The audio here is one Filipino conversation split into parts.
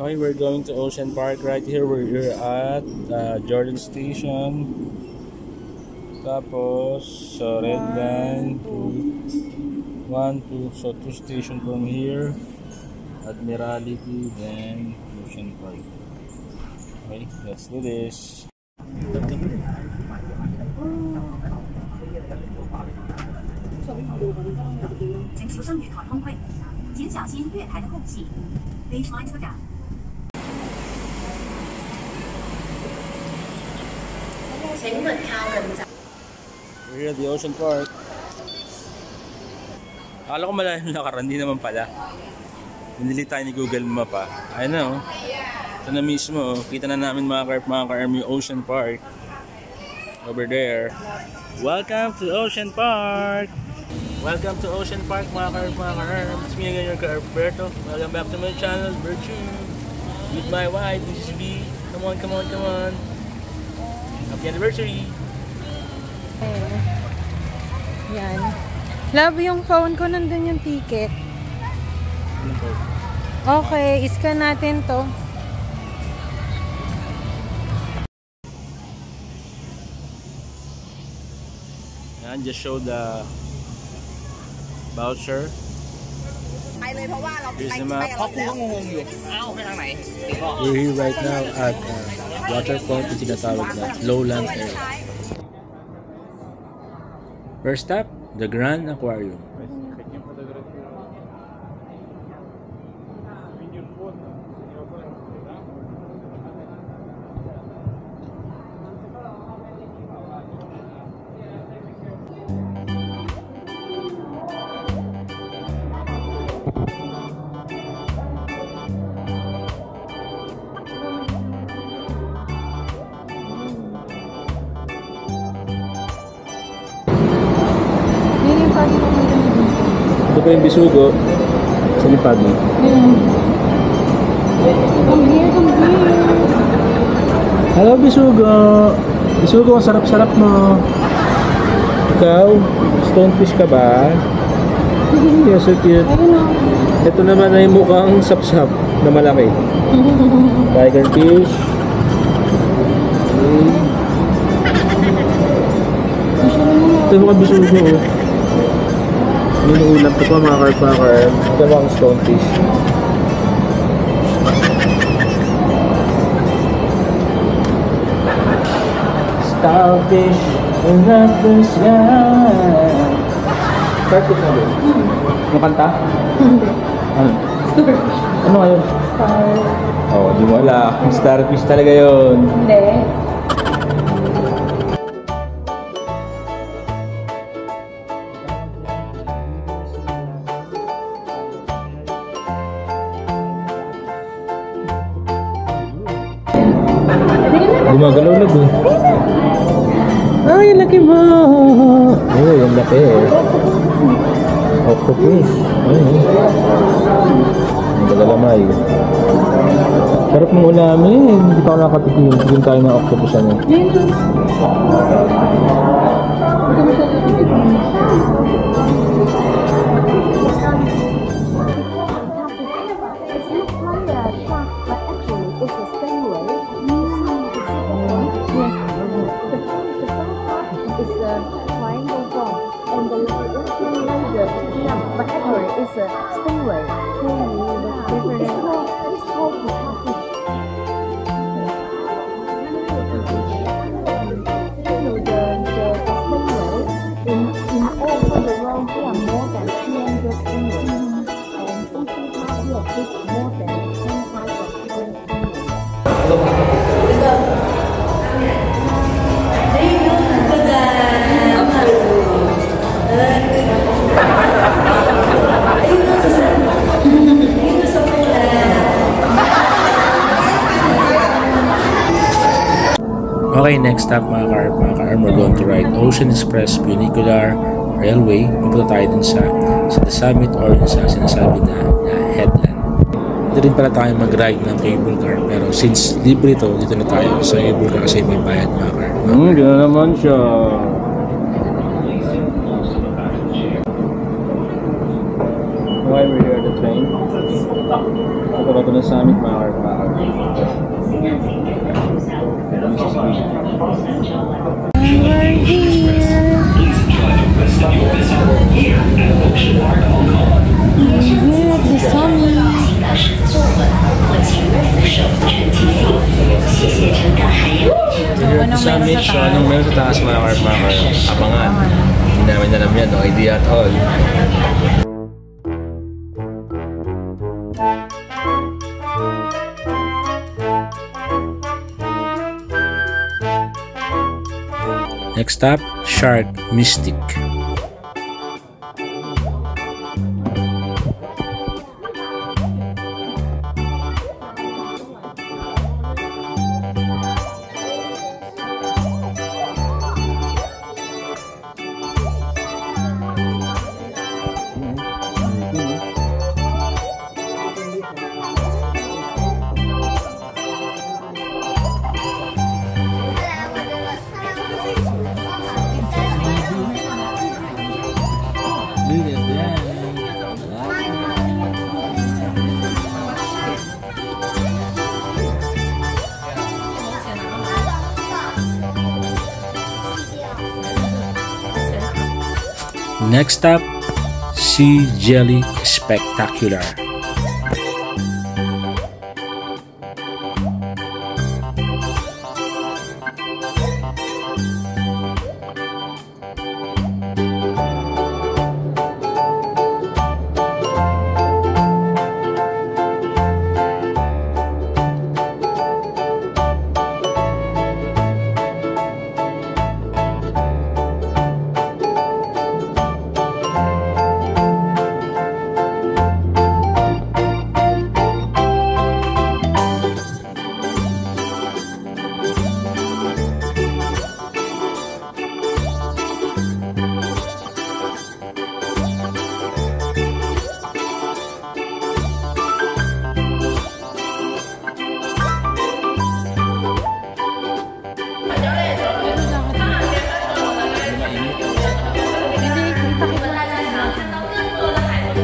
Okay, we're going to Ocean Park. Right here we're at Jordan Station. Tapos so Red Line 1, 2, so 2 station from here. Admiralty, then Ocean Park. Okay, let's do this. 请求生与卡通会，请小心月台的空隙。Please mind the gap. We're here at the Ocean Park. Akala ko malayo lakaran, hindi naman pala. Binili tayo ni Google Map pa. Ayun na oh. Ito na mismo. Kita na namin mga ka-arm yung Ocean Park. Over there. Welcome to Ocean Park! Welcome to Ocean Park mga ka-arm. It's me again, your ka-Alberto. Welcome back to my channel, Virtue. With my wife, Mrs. B. Come on, come on, come on. Happy anniversary! Yan. Love, yung phone ko nandun yung ticket. Okay, iscan natin to. Yan, just show the voucher. Here's the map. We're here right now at waterfront, yung tinatawag na Lowlands area. First stop, the Grand Aquarium. Ito pa yung Bisugo sa Lipagi. Hello Bisugo! Bisugo, ang sarap-sarap mo. Ikaw, stonefish ka ba? Yes, so cute. Ito naman ay mukhang sapsap na malaki. Tiger fish. Ito yung mga Bisugo. Minuulam ko pa mga karpakar. Ito mga stonefish. Starfish in the sky. Starfish na doon? Yung kanta? Ano? Ano ngayon? Star. Oh, di mo wala. Starfish talaga yun. Hindi. Gumagalaw na doon. Ay, laki mo! Oh, yung laki eh. Octopus. Ayun. Magalamay. Sarap ng ulamin. Hindi pa ako nakatikim. Tigim tayo ng octopus ano. Okay, next stop mga ka-arm, we're going to ride Ocean Express Funicular Railway. Pupunta tayo dun sa the summit or sa sinasabi na headland. Dito rin pala tayo mag-ride ng cable car, pero since libre ito, dito na tayo sa cable car kasi may bayad mga car. Dito naman siya. Why we're here at the train? Pupunta ito ng summit mga car. Summit, so anong meron sa taas mga car, abangan. Hindi namin alam yan, no idea at all. Next stop, Shark Mystic. Next up, Sea Jelly Spectacular.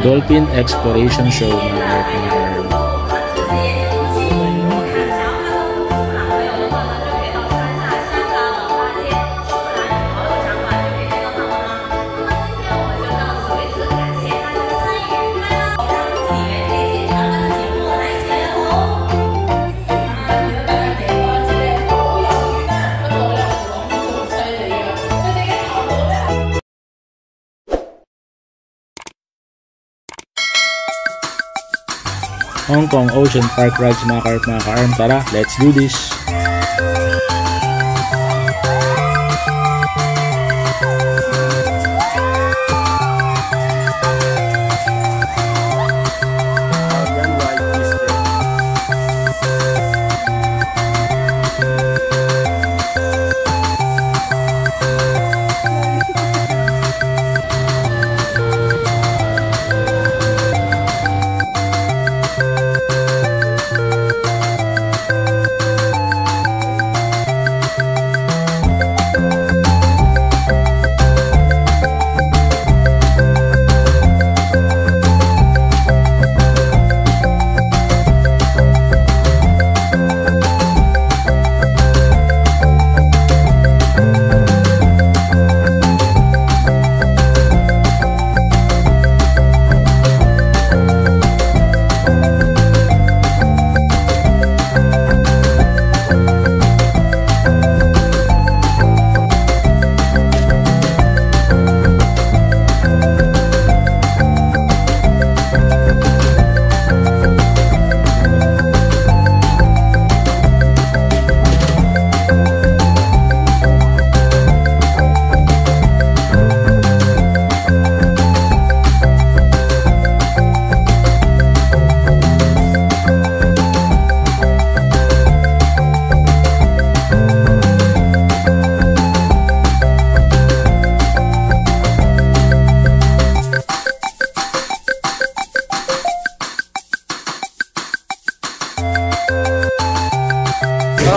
Dolphin Exploration Show mga car. Hong Kong Ocean Park rides mga ka-arm. Tara, let's do this!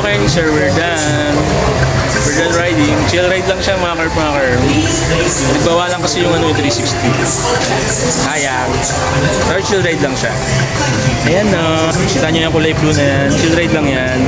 Okay, sir, we're done. We're done riding. Chill ride lang siya mga karp, mga karp. Nagbawa lang kasi yung ano, 360. Sayang. Pero chill ride lang siya. Ayan no. Kita nyo yung kulay blue na yan. Chill ride lang yan.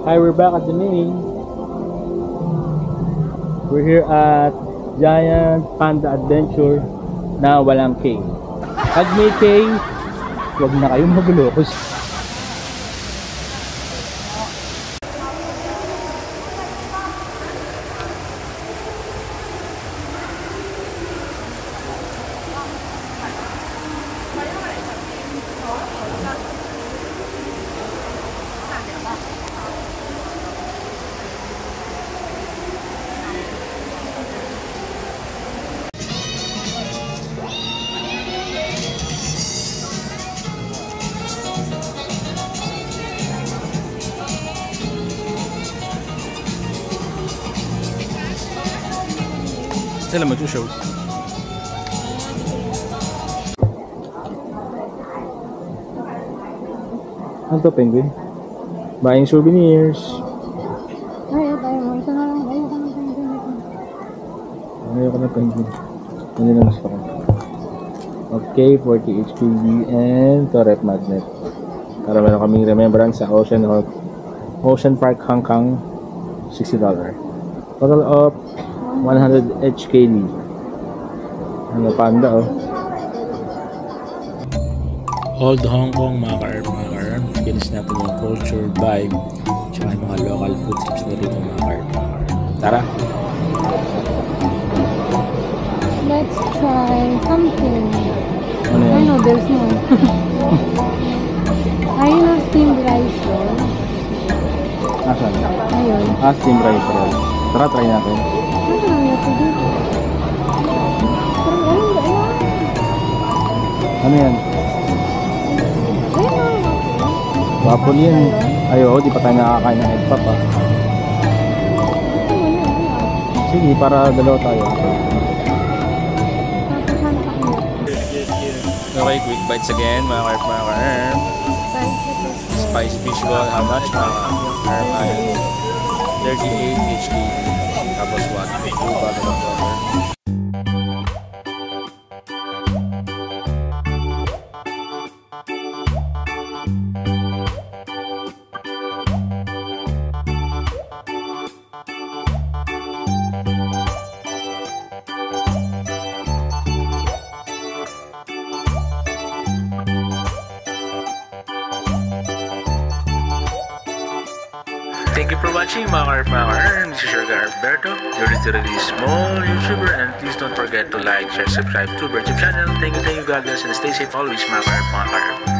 Hi, we're back at the main. We're here at Giant Panda Adventure na walang K. Pag may K, huwag na kayong magulo. Sila mag-show. Ano to, penguin? Buying souvenirs. Ay, tayo mo. Ito na lang. Ayaw ko na penguin. Hindi na gusto ko. Okay, 40 HKD and turret magnet. Para meron kaming remembrance sa Ocean Park, Hong Kong. $60. Total of 100 HKD. Ano panda oh. Old Hong Kong mga ka-arm. Finish natin yung culture vibe. Tsaka yung mga local food tips na rin mga ka-arm. Tara! Let's try something. Ano yan? I know there's no. Ayun ang steamed rice roll. Asan? Ayun. Steamed rice roll. Tara, try natin. Ano lang natin dito? Parang ayun ba? Ano yan? Ayun. Waffle yan. Ay, oo, di pa tayo nakakain ng egg pop ah. Sige, para dalawa tayo. Okay, quick bites again, mga karp, mga karp. Spicy fish ball, how much, mga karp? 38 HKD. Tapos what? 2 bottle of water. Thank you for watching mga karp. This is your guy Alberto, your literally small YouTuber, and please don't forget to like, share, subscribe to Bert's channel. Thank you, God bless, and stay safe always mga karp.